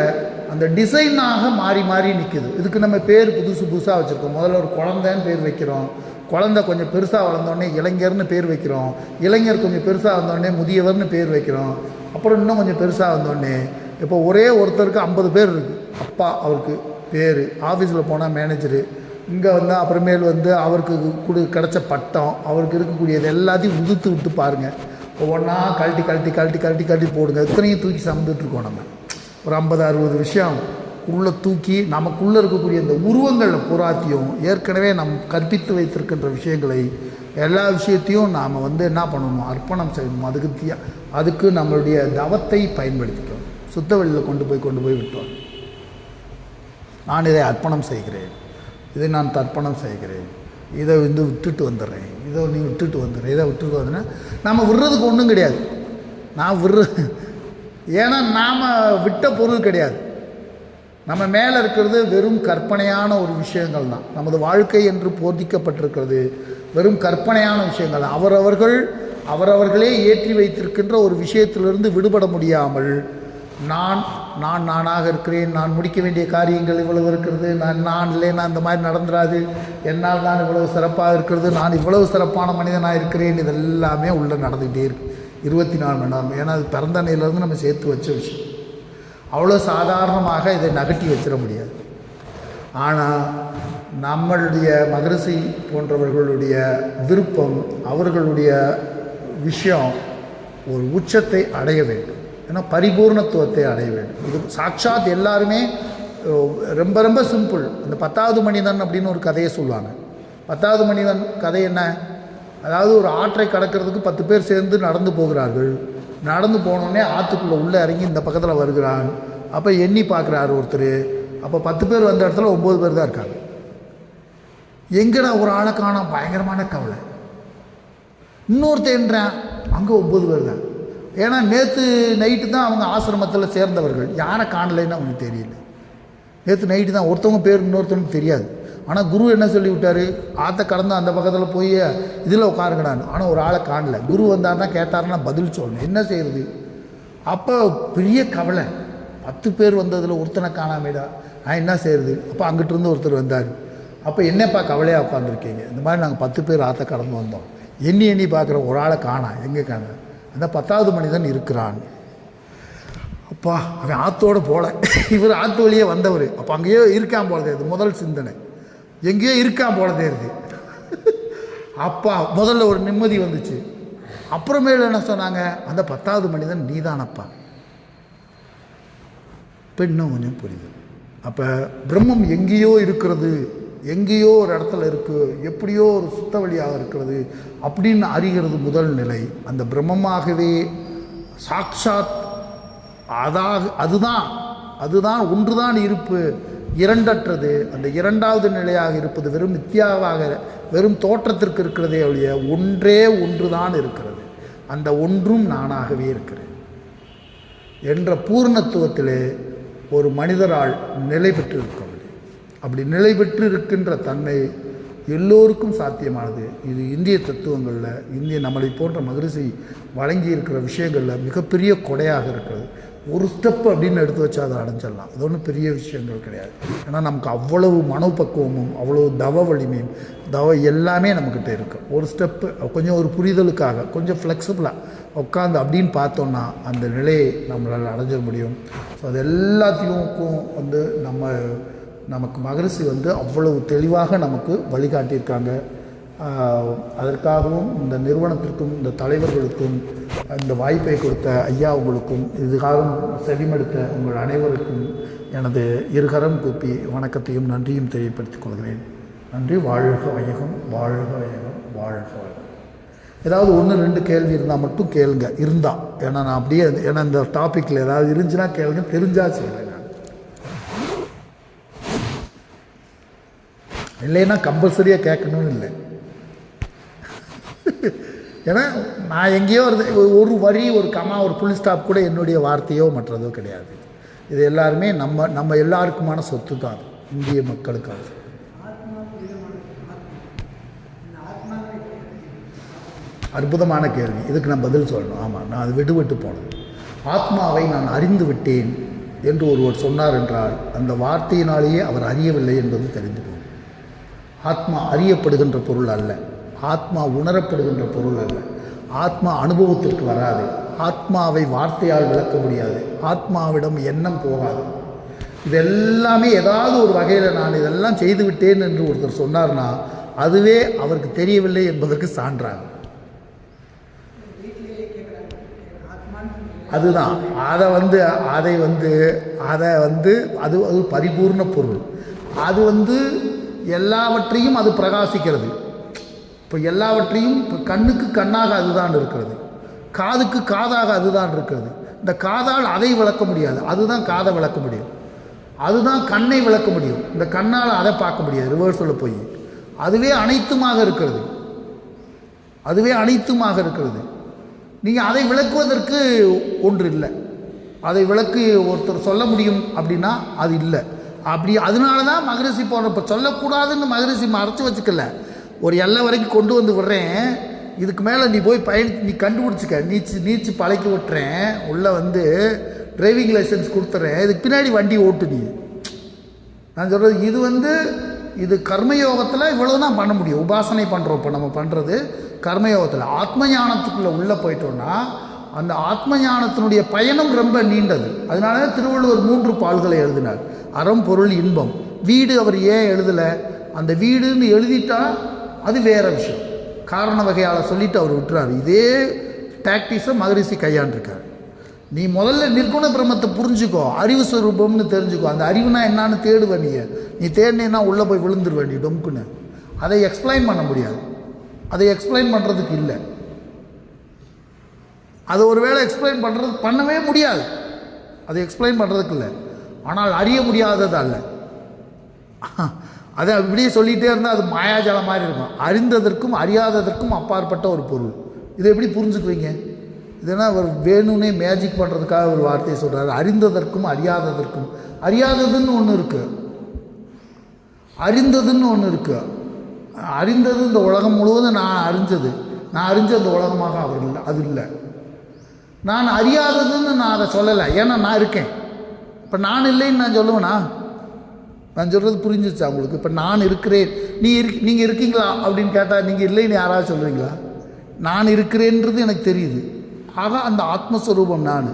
அந்த டிசைனாக மாறி மாறி நிற்குது. இதுக்கு நம்ம பேர் புதுசாக வச்சுருக்கோம். முதல்ல ஒரு குழந்தைன்னு பேர் வைக்கிறோம், குழந்தை கொஞ்சம் பெருசாக வளர்ந்தோடனே இளைஞர்னு பேர் வைக்கிறோம், இளைஞர் கொஞ்சம் பெருசாக வந்தோடனே முதியவர்னு பேர் வைக்கிறோம், அப்புறம் இன்னும் கொஞ்சம் பெருசாக வந்தோடனே இப்போ ஒரே ஒருத்தருக்கு 50 பேர் இருக்குது. அப்பா அவருக்கு பேர், ஆஃபீஸில் போனால் மேனேஜரு, இங்கே அப்புறமேல் அவருக்கு கிடச்ச பட்டம், அவருக்கு இருக்கக்கூடியது எல்லாத்தையும் உதுத்து விட்டு பாருங்கள். ஒவ்வொன்றா கழட்டி போடுங்க. இத்தனையும் தூக்கி சமந்துட்டுருக்கோம். நம்ம ஒரு 50-60 விஷயம் உள்ளே தூக்கி நமக்குள்ளே இருக்கக்கூடிய இந்த உருவங்களில் பூராத்தையும் ஏற்கனவே நம் கற்பித்து வைத்திருக்கின்ற விஷயங்களை எல்லா விஷயத்தையும் நாம் என்ன பண்ணணும்? அர்ப்பணம் செய்யணும். அதுக்கு நம்மளுடைய தவத்தை பயன்படுத்திக்கணும். சுத்த வெளியில் கொண்டு போய் விட்டோம். நான் இதை அர்ப்பணம் செய்கிறேன், இதை நான் தர்ப்பணம் செய்கிறேன், இதை வந்து விட்டுட்டு வந்துடுறேன், இதை நீ விட்டுட்டு வந்துடுறேன், இதை விட்டுட்டு வந்தேன்னா நம்ம விடுறதுக்கு ஒன்றும் கிடையாது. நான் ஏன்னா நாம் விட்ட பொருள் கிடையாது. நம்ம மேலே இருக்கிறது வெறும் கற்பனையான ஒரு விஷயங்கள் தான். நமது வாழ்க்கை என்று போதிக்கப்பட்டிருக்கிறது வெறும் கற்பனையான விஷயங்கள் தான். அவரவர்களே ஏற்றி வைத்திருக்கின்ற ஒரு விஷயத்திலிருந்து விடுபட முடியாமல் நானாக இருக்கிறேன், நான் முடிக்க வேண்டிய காரியங்கள் இவ்வளவு இருக்கிறது, நான் இல்லைன்னா இந்த மாதிரி நடந்துடாது, என்னால் நான் இவ்வளவு சிறப்பாக இருக்கிறது, நான் இவ்வளவு சிறப்பான மனிதனாக இருக்கிறேன், இதெல்லாமே உள்ளே நடந்துகிட்டே இருக்கு 24 மணி நேரம். ஏன்னா அது பிறந்தனையிலேருந்து நம்ம சேர்த்து வச்ச விஷயம். அவ்வளோ சாதாரணமாக இதை நகட்டி வச்சிட முடியாது. ஆனால் நம்மளுடைய மகரிஷி போன்றவர்களுடைய விருப்பம், அவர்களுடைய விஷயம் ஒரு உச்சத்தை அடைய வேண்டும், ஏன்னா பரிபூர்ணத்துவத்தை அடைய வேண்டும். இது சாட்சாத் எல்லாருமே ரொம்ப ரொம்ப சிம்பிள். இந்த 10வது மனிதன் அப்படின்னு ஒரு கதையை சொல்லுவாங்க. 10வது மனிதன் கதை என்ன? அதாவது ஒரு ஆற்றை கடக்கிறதுக்கு 10 பேர் சேர்ந்து நடந்து போகிறார்கள். நடந்து போனோடனே ஆற்றுக்குள்ளே உள்ளே இறங்கி இந்த பக்கத்தில் வருகிறான். அப்போ எண்ணி பார்க்குறாரு ஒருத்தர். அப்போ 10 பேர் வந்த இடத்துல 9 பேர் தான் இருக்காங்க. எங்கடா ஒரு ஆளை காணோம், பயங்கரமான கவலை. இன்னொருத்தன்றான், அங்கே 9 பேர் தான். ஏன்னா நேற்று நைட்டு தான் அவங்க ஆசிரமத்தில் சேர்ந்தவர்கள், யாரை காணலைன்னு அவங்களுக்கு தெரியல. நேற்று நைட்டு தான் ஒருத்தவங்க பேர் இன்னொருத்தவங்களுக்கு தெரியாது. ஆனால் குரு என்ன சொல்லி விட்டார், ஆற்றை கடந்து அந்த பக்கத்தில் போய் இதில் உட்காருங்கடான்னு. ஆனால் ஒரு ஆளை காணல. குரு வந்தார்னா கேட்டாருன்னா பதில் சொல்லணும், என்ன செய்யுது? அப்போ பெரிய கவலை, 10 பேர் வந்ததில் ஒருத்தனை காணாமேடா, நான் என்ன செய்யுது? அப்போ அங்கிட்டிருந்து ஒருத்தர் வந்தார். அப்போ என்னப்பா கவலையாக உட்காந்துருக்கீங்க? இந்த மாதிரி நாங்கள் 10 பேர் ஆற்றை கடந்து வந்தோம், எண்ணி பார்க்குறோம், ஒரு ஆளை காணா, எங்கே காண? அந்த 10வது மனிதன் இருக்கிறான். அப்பா அவன் ஆற்றோடு போல, இவர் ஆற்று வழியே வந்தவர். அப்போ அங்கேயோ இருக்கான் போல தெரியுது. முதல் சிந்தனை எங்கேயோ இருக்கான் போல தெரியுது. அப்பா முதல்ல ஒரு நிம்மதி வந்துச்சு. அப்புறமேல என்ன சொன்னாங்க, அந்த 10வது மனிதன் நீதானப்பா. இப்போ இன்னும் கொஞ்சம் புரியுது. அப்போ பிரம்மம் எங்கேயோ இருக்கிறது, எங்கேயோ ஒரு இடத்துல இருக்குது, எப்படியோ ஒரு சுத்த வழியாக இருக்கிறது அப்படின்னு அறிகிறது முதல் நிலை. அந்த பிரம்மமாகவே சாட்சாத் அதுதான் ஒன்றுதான் இருப்பு, இரண்டற்றது. அந்த 2வது நிலையாக இருப்பது வெறும் மித்யாவாக, வெறும் தோற்றத்திற்கு இருக்கிறதே ஒழிய ஒன்றே ஒன்றுதான் இருக்கிறது. அந்த ஒன்றும் நானாகவே இருக்கிறேன் என்ற பூர்ணத்துவத்திலே ஒரு மனிதரால் நிலை பெற்று இருக்க முடியும். அப்படி நிலை பெற்று இருக்கின்ற தன்மை எல்லோருக்கும் சாத்தியமானது. இது இந்திய தத்துவங்களில் நம்மளை போன்ற மகரிஷி வழங்கி இருக்கிற விஷயங்களில் மிகப்பெரிய கொடையாக இருக்கிறது. ஒரு ஸ்டெப் அப்படின்னு எடுத்து வச்சா அதை அடைஞ்சிடலாம். அது ஒன்றும் பெரிய விஷயங்கள் கிடையாது. ஏன்னா நமக்கு அவ்வளவு மனோபக்குவமும் அவ்வளவு தவ வலிமையும் எல்லாமே நம்மக்கிட்ட இருக்குது. ஒரு ஸ்டெப்பு கொஞ்சம் ஒரு புரிதலுக்காக கொஞ்சம் ஃப்ளெக்சிபிளாக உட்காந்து அப்படின்னு பார்த்தோன்னா அந்த நிலையை நம்மளால் அடைஞ்சிட முடியும். ஸோ அது எல்லாத்தையும் நமக்கு மகரிஷி அவ்வளவு தெளிவாக நமக்கு வழிகாட்டியிருக்காங்க. அதற்காகவும் இந்த நிறுவனத்திற்கும் இந்த தலைவர்களுக்கும் இந்த வாய்ப்பை கொடுத்த ஐயா உங்களுக்கும் இதுகாலம் செவிமடுத்த உங்கள் அனைவருக்கும் எனது இருகரம் கூப்பி வணக்கத்தையும் நன்றியும் தெரியப்படுத்திக் கொள்கிறேன். நன்றி. வாழ்க வையகம், வாழ்க வையகம், வாழ்க வையகம். ஏதாவது 1-2 கேள்வி இருந்தால் மட்டும் கேளுங்க, இருந்தால். ஏன்னா நான் அப்படியே ஏன்னா இந்த டாப்பிக்கில் ஏதாவது இருந்துச்சுன்னா கேளுங்க, தெரிஞ்சா சொல்கிறேன். நான் இல்லைன்னா கம்பல்சரியாக கேட்கணும்னு இல்லை. ஏன்னா நான் எங்கேயோ ஒரு வரி, ஒரு கமா, ஒரு புல் ஸ்டாப் கூட என்னுடைய வார்த்தையோ மற்றதோ கிடையாது. இது எல்லாருமே நம்ம எல்லாருக்குமான சொத்து தான், இந்திய மக்களுக்காக. அற்புதமான கேள்வி. இதுக்கு நான் பதில் சொல்லணும். ஆமாம், நான் அது விடுவிட்டு போனேன். ஆத்மாவை நான் அறிந்து விட்டேன் என்று ஒருவர் சொன்னார் என்றால் அந்த வார்த்தையினாலேயே அவர் அறியவில்லை என்பது தெரிந்து போகும். ஆத்மா அறியப்படுகின்ற பொருள் அல்ல, ஆத்மா உணரப்படுகின்ற பொருள் அல்ல, ஆத்மா அனுபவத்திற்கு வராது, ஆத்மாவை வார்த்தையால் விளக்க முடியாது, ஆத்மாவிடம் எண்ணம் போகாது. இதெல்லாமே ஏதாவது ஒரு வகையில் நான் இதெல்லாம் செய்து விட்டேன் என்று ஒருத்தர் சொன்னார்னா அதுவே அவருக்கு தெரியவில்லை என்பதற்கு சான்றாகும். அதுதான் அது பரிபூர்ண பொருள். அது எல்லாவற்றையும் அது பிரகாசிக்கிறது. இப்போ எல்லாவற்றையும் இப்போ கண்ணுக்கு கண்ணாக அதுதான் இருக்கிறது, காதுக்கு காதாக அதுதான் இருக்கிறது. இந்த காதால் அதை விளக்க முடியாது, அதுதான் காதை விளக்க முடியும். அதுதான் கண்ணை விளக்க முடியும், இந்த கண்ணால் அதை பார்க்க முடியாது. ரிவர்ஸில் போய் அதுவே அனைத்துமாக இருக்கிறது. அதுவே அனைத்துமாக இருக்கிறது. நீங்கள் அதை விளக்குவதற்கு ஒன்று இல்லை. அதை விளக்கு ஒருத்தர் சொல்ல முடியும் அப்படின்னா அது இல்லை. அப்படி அதனால தான் மகரிஷி போன்ற இப்போ சொல்லக்கூடாதுன்னு மகரிஷி மறைச்சி வச்சுக்கல, ஒரு எல்லை வரைக்கும் கொண்டு வந்து விடுறேன், இதுக்கு மேலே நீ போய் நீ கண்டுபிடிச்சிக்க, நீச்சு பழக்கி விட்டுறேன், உள்ளே வந்து டிரைவிங் லைசன்ஸ் கொடுத்துட்றேன், இதுக்கு பின்னாடி வண்டி ஓட்டு நீ. நான் சொல்கிறது இது கர்மயோகத்தில் இவ்வளோ தான் பண்ண முடியும். உபாசனை பண்ணுறோம். இப்போ நம்ம பண்ணுறது கர்மயோகத்தில். ஆத்ம ஞானத்துக்குள்ளே உள்ளே போயிட்டோன்னா அந்த ஆத்ம ஞானத்தினுடைய பயணம் ரொம்ப நீண்டது. அதனால திருவள்ளுவர் 3 பால்களை எழுதினார். அறம், பொருள், இன்பம். வீடு அவர் ஏன் எழுதலை? அந்த வீடுன்னு எழுதிட்டா அது வேற விஷயம். காரண வகையால் சொல்லிவிட்டு அவர் விட்டுறாரு. இதே டாக்டிஸை மகரிஷி கையாண்டிருக்கார். நீ முதல்ல நிர்குண பிரம்மத்தை புரிஞ்சுக்கோ, அறிவு ஸ்வரூபம்னு தெரிஞ்சுக்கோ. அந்த அறிவுனா என்னான்னு தேடுவ. நீ தேடினா உள்ளே போய் விழுந்துருவ நீ டொம்க்குன்னு. அதை எக்ஸ்பிளைன் பண்ண முடியாது. அதை எக்ஸ்பிளைன் பண்ணுறதுக்கு இல்லை. அதை ஒரு வேளை எக்ஸ்பிளைன் பண்ணவே முடியாது. அதை எக்ஸ்பிளைன் பண்ணுறதுக்கு இல்லை. ஆனால் அறிய முடியாதது அல்ல. அதை அப்படியே சொல்லிகிட்டே இருந்தால் அது மாயாஜாலம் மாதிரி இருக்கும். அறிந்ததற்கும் அறியாததற்கும் அப்பாற்பட்ட ஒரு பொருள். இதை எப்படி புரிஞ்சுக்குவீங்க? இதனால் அவர் வேணும்னே மேஜிக் பண்ணுறதுக்காக ஒரு வார்த்தையை சொல்கிறார். அறிந்ததற்கும் அறியாததற்கும். அறியாததுன்னு ஒன்று இருக்குது, அறிந்ததுன்னு ஒன்று இருக்குது. அறிந்தது இந்த உலகம் முழுவதும் நான் அறிஞ்ச அந்த உலகமாக அவர் இல்லை, அது இல்லை. நான் அறியாததுன்னு நான் அதை சொல்லலை, ஏன்னா நான் இருக்கேன். இப்போ நான் இல்லைன்னு நான் சொல்லுவேனா? நான் சொல்கிறது புரிஞ்சிச்சா உங்களுக்கு? இப்போ நான் இருக்கிறேன், நீங்கள் இருக்கீங்களா அப்படின்னு கேட்டால் நீங்கள் இல்லைன்னு யாராவது சொல்லுவீங்களா? நான் இருக்கிறேன்றது எனக்கு தெரியுது. ஆக அந்த ஆத்மஸ்வரூபம் நான்.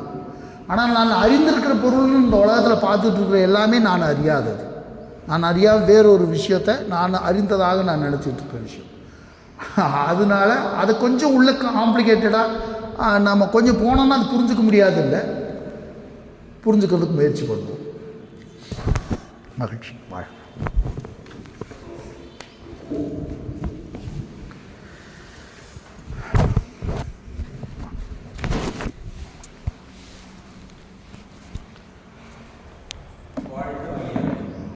ஆனால் நான் அறிந்திருக்கிற பொருள்னு இந்த உலகத்தில் பார்த்துட்டு இருக்கிற எல்லாமே நான் அறியாதது. நான் அறியாத வேறொரு விஷயத்தை நான் அறிந்ததாக நான் நினச்சிட்டு இருக்கிற விஷயம். அதனால அதை கொஞ்சம் உள்ள காம்ப்ளிகேட்டடாக நம்ம கொஞ்சம் போனோம்னா அது புரிஞ்சுக்க முடியாது. இல்லை, புரிஞ்சுக்கிறதுக்கு முயற்சி பண்ணுவோம். மகிழ்ச்சி. வாழ்க்கை.